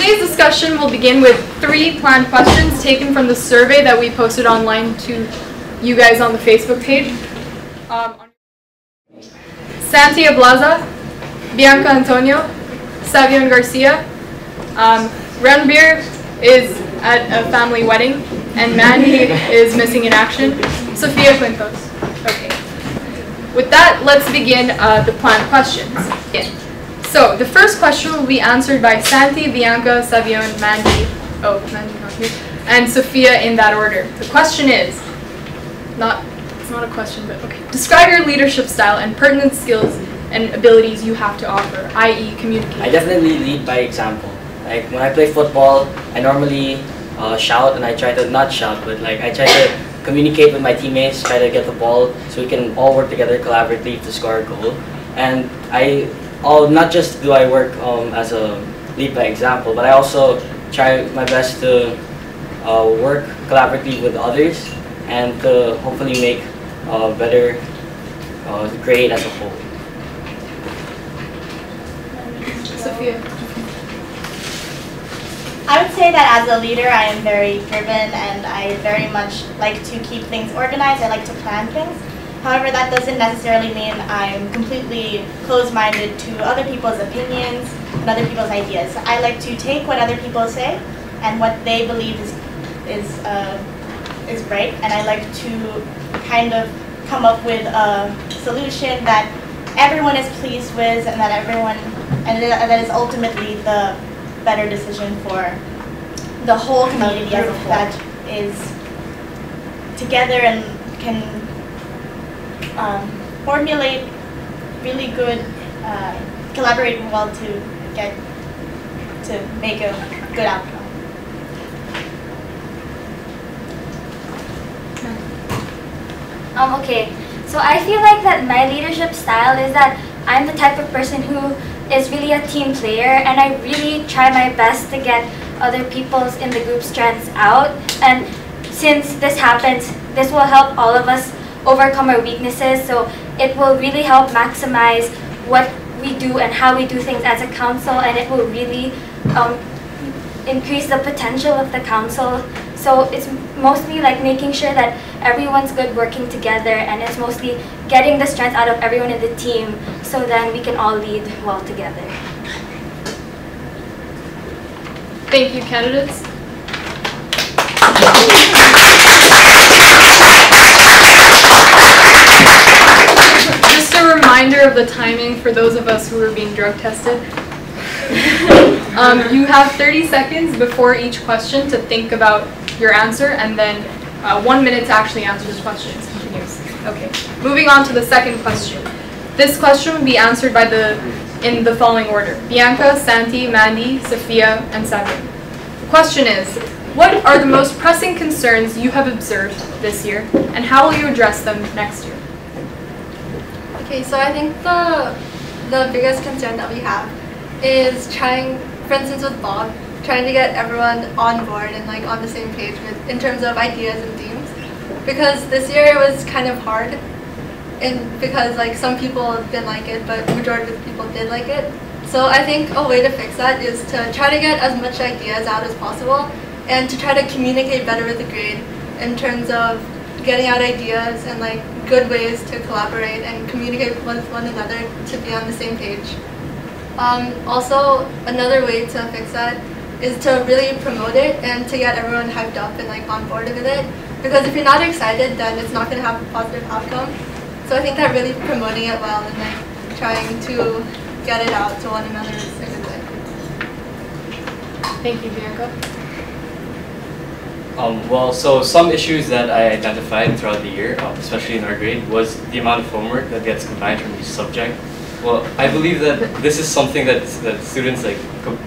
today's discussion will begin with 3 planned questions taken from the survey that we posted online to you guys on the Facebook page. Santi Ablaza, Bianca Antonio, Savion Garcia. Ranbir is at a family wedding, and Mandy is missing in action. Sophia Quintos. Okay. With that, let's begin the planned questions. Yeah. So the first question will be answered by Santi, Bianca, Savion, Mandy. Oh, Mandy not here. And Sophia in that order. The question is, it's not a question, but okay. Describe your leadership style and pertinent skills and abilities you have to offer, i.e. communicate. I definitely lead by example. Like when I play football, I normally shout, and I try to not shout, but like I try to communicate with my teammates, try to get the ball so we can all work together collaboratively to score a goal. And not just do I work as a lead by example, but I also try my best to work collaboratively with others and to hopefully make a better grade as a whole. Sophia. I would say that as a leader, I am very driven and I very much like to keep things organized. I like to plan things. However, that doesn't necessarily mean I'm completely closed-minded to other people's opinions and other people's ideas. I like to take what other people say and what they believe is right, and I like to kind of come up with a solution that everyone is pleased with and that that is ultimately the better decision for the whole community that is together and can formulate really good, collaborate well to make a good outcome. Okay, so I feel like that my leadership style is that I'm the type of person who is really a team player, and I really try my best to get other people's in the group strengths out. And since this happens, this will help all of us overcome our weaknesses, so it will really help maximize what we do and how we do things as a council, and it will really increase the potential of the council. So it's mostly like making sure that everyone's good working together, and it's mostly getting the strength out of everyone in the team so then we can all lead well together. Thank you, candidates. Just a reminder of the timing for those of us who are being drug tested. You have 30 seconds before each question to think about your answer, and then 1 minute to actually answer the questions continuously. Okay, moving on to the second question. This question will be answered in the following order: Bianca, Santi, Mandy, Sophia, and Savion. The question is, what are the most pressing concerns you have observed this year, and how will you address them next year? Okay, so I think the biggest concern that we have is trying, for instance with Bob, trying to get everyone on board and like on the same page in terms of ideas and themes. Because this year it was kind of hard, and because like some people didn't like it, but majority of people did like it. So I think a way to fix that is to try to get as much ideas out as possible, and to try to communicate better with the grade in terms of getting out ideas and like good ways to collaborate and communicate with one another to be on the same page. Also, another way to fix that is to really promote it and to get everyone hyped up and like on board with it. Because if you're not excited, then it's not going to have a positive outcome. So I think that really promoting it well and like trying to get it out to one another is a good way. Thank you, Bianca. Well, so some issues that I identified throughout the year, especially in our grade, was the amount of homework that gets combined from each subject. Well, I believe that this is something that students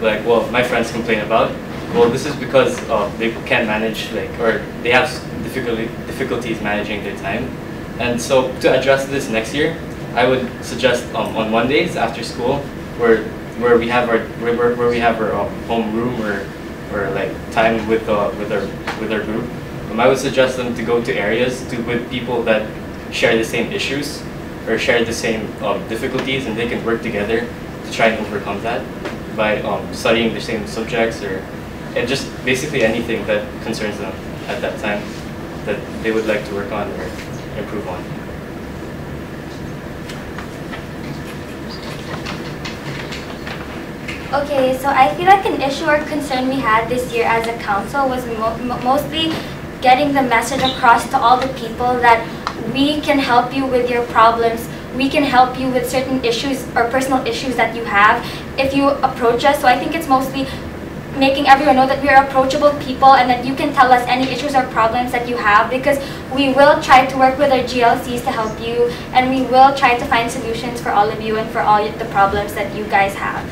well, my friends complain about. Well, this is because they can't manage, or they have difficulties managing their time. And so to address this next year, I would suggest on Mondays after school, where we have our home room or like time with our group, I would suggest them to go to areas with people that share the same issues or share the same difficulties, and they can work together to try and overcome that. by studying the same subjects and just basically anything that concerns them at that time that they would like to work on or improve on. Okay, so I feel like an issue or concern we had this year as a council was mostly getting the message across to all the people that we can help you with your problems. We can help you with certain issues or personal issues that you have if you approach us. So I think it's mostly making everyone know that we are approachable people and that you can tell us any issues or problems that you have, because we will try to work with our GLCs to help you, and we will try to find solutions for all of you and for all the problems that you guys have.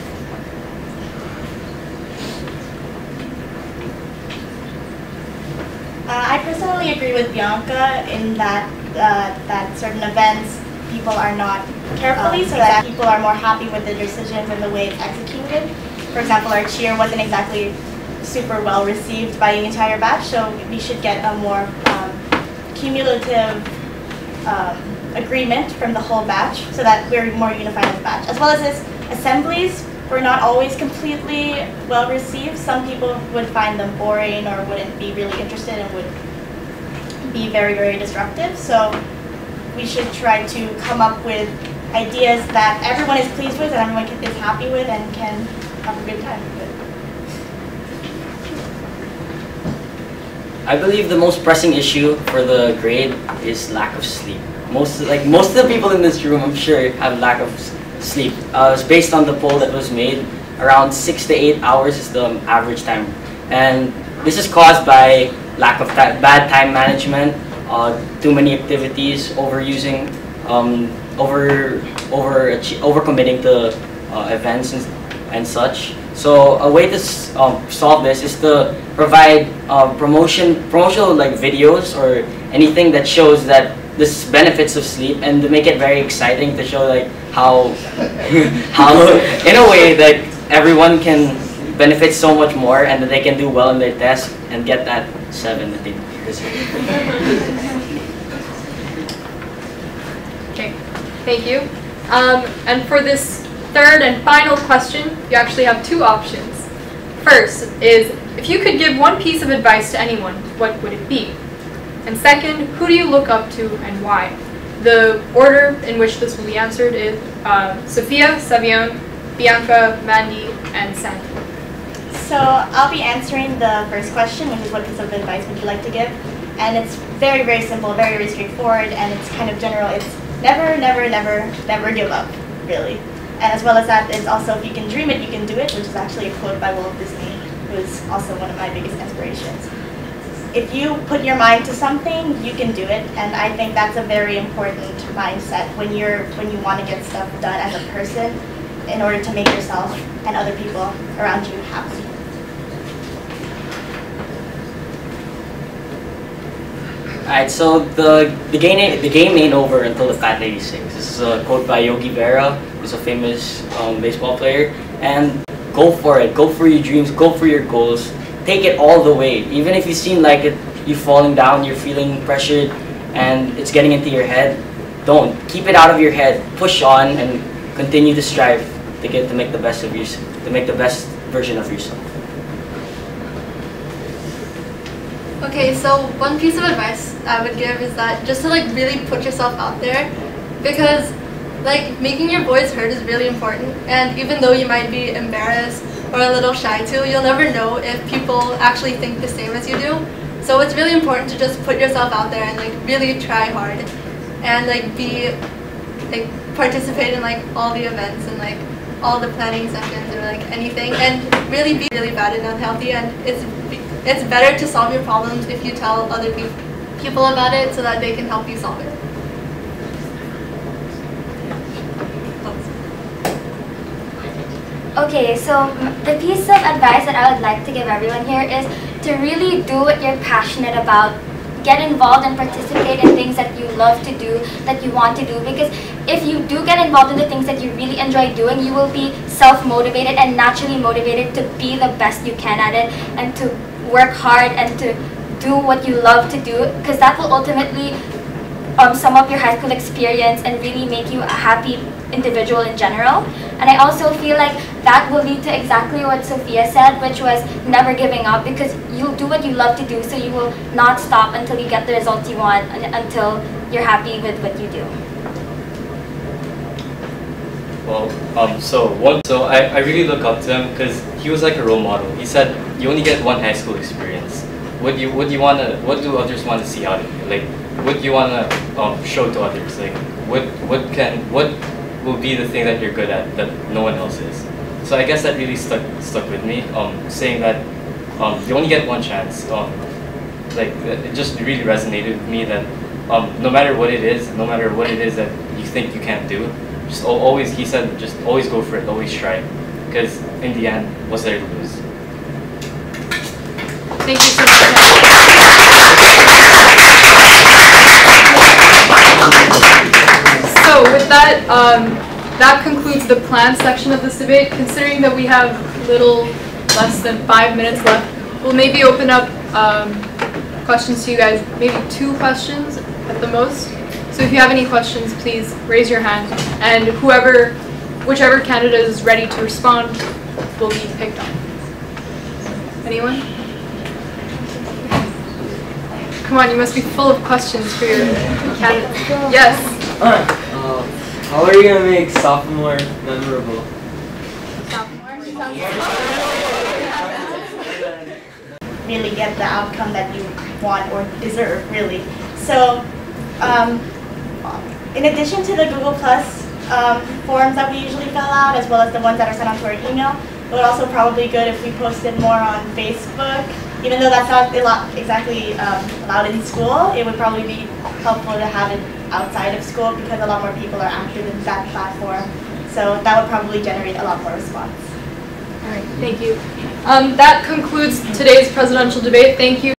I personally agree with Bianca in that that certain events people are not carefully, so that people are more happy with the decisions and the way it's executed. For example, our cheer wasn't exactly super well received by the entire batch, so we should get a more cumulative agreement from the whole batch so that we're more unified as a batch. As well as this, assemblies were not always completely well received. Some people would find them boring or wouldn't be really interested and would be very, very disruptive. So we should try to come up with ideas that everyone is pleased with and everyone is happy with and can have a good time with. I believe the most pressing issue for the grade is lack of sleep. Most of the people in this room, I'm sure, have lack of sleep. It's based on the poll that was made. Around 6 to 8 hours is the average time, and this is caused by lack of bad time management, too many activities, overusing, overcommitting to events and such. So a way to solve this is to provide promotional like videos or anything that shows that this benefits of sleep, and to make it very exciting, to show like how in a way that everyone can benefit so much more and that they can do well in their test and get that 7 that they deserve. Okay, thank you. And for this third and final question, you actually have 2 options. First is, if you could give one piece of advice to anyone, what would it be? And second, who do you look up to and why? The order in which this will be answered is Sophia, Savion, Bianca, Mandy, and Sandy. So I'll be answering the first question, which is what piece of advice would you like to give? And it's very, very simple, very, very straightforward, and it's kind of general. It's never, never, never, never give up, really. And as well as that, it's also, if you can dream it, you can do it, which is actually a quote by Walt Disney, who is also one of my biggest inspirations. If you put your mind to something, you can do it, and I think that's a very important mindset when you want to get stuff done as a person in order to make yourself and other people around you happy. Alright, so the game ain't over until the fat lady sings. This is a quote by Yogi Berra, who's a famous baseball player. And go for it. Go for your dreams. Go for your goals. Take it all the way. Even if you seem like you're falling down, you're feeling pressured, and it's getting into your head, don't. Keep it out of your head. Push on and continue to strive to make the best of yourself, to make the best version of yourself. Okay, so one piece of advice I would give is that just to like really put yourself out there, because like making your voice heard is really important, and even though you might be embarrassed or a little shy too, you'll never know if people actually think the same as you do. So it's really important to just put yourself out there and like really try hard and like participate in like all the events and like all the planning sessions or like anything, and really be really bad and unhealthy, and it's better to solve your problems if you tell other people about it so that they can help you solve it. Okay, so the piece of advice that I would like to give everyone here is to really do what you're passionate about. Get involved and participate in things that you love to do, that you want to do, because if you do get involved in the things that you really enjoy doing, you will be self-motivated and naturally motivated to be the best you can at it and to work hard and to do what you love to do, because that will ultimately sum up your high school experience and really make you a happy individual in general. And I also feel like that will lead to exactly what Sophia said, which was never giving up, because you'll do what you love to do, so you will not stop until you get the results you want, until you're happy with what you do. Well, so I really look up to him because he was like a role model. He said you only get one high school experience. What do others want to see out of you? Like, what do you want to show to others? Like, what will be the thing that you're good at that no one else is? So I guess that really stuck with me. Saying that you only get one chance. Like, it just really resonated with me that no matter what it is that you think you can't do, just always, he said, just always go for it, always try, because in the end, what's there to lose? Thank you so much. So with that, that concludes the planned section of this debate. Considering that we have little less than 5 minutes left, we'll maybe open up questions to you guys, maybe 2 questions at the most. So if you have any questions, please raise your hand, and whichever candidate is ready to respond will be picked on. Anyone? Come on, you must be full of questions for your candidate. Yes? How are you going to make Sophomore memorable? Really get the outcome that you want or deserve, really. So, in addition to the Google Plus forms that we usually fill out, as well as the ones that are sent out to our email, it would also probably be good if we posted more on Facebook. Even though that's not exactly allowed in school, it would probably be helpful to have it outside of school because a lot more people are active in that platform. So that would probably generate a lot more response. All right, thank you. That concludes today's presidential debate. Thank you.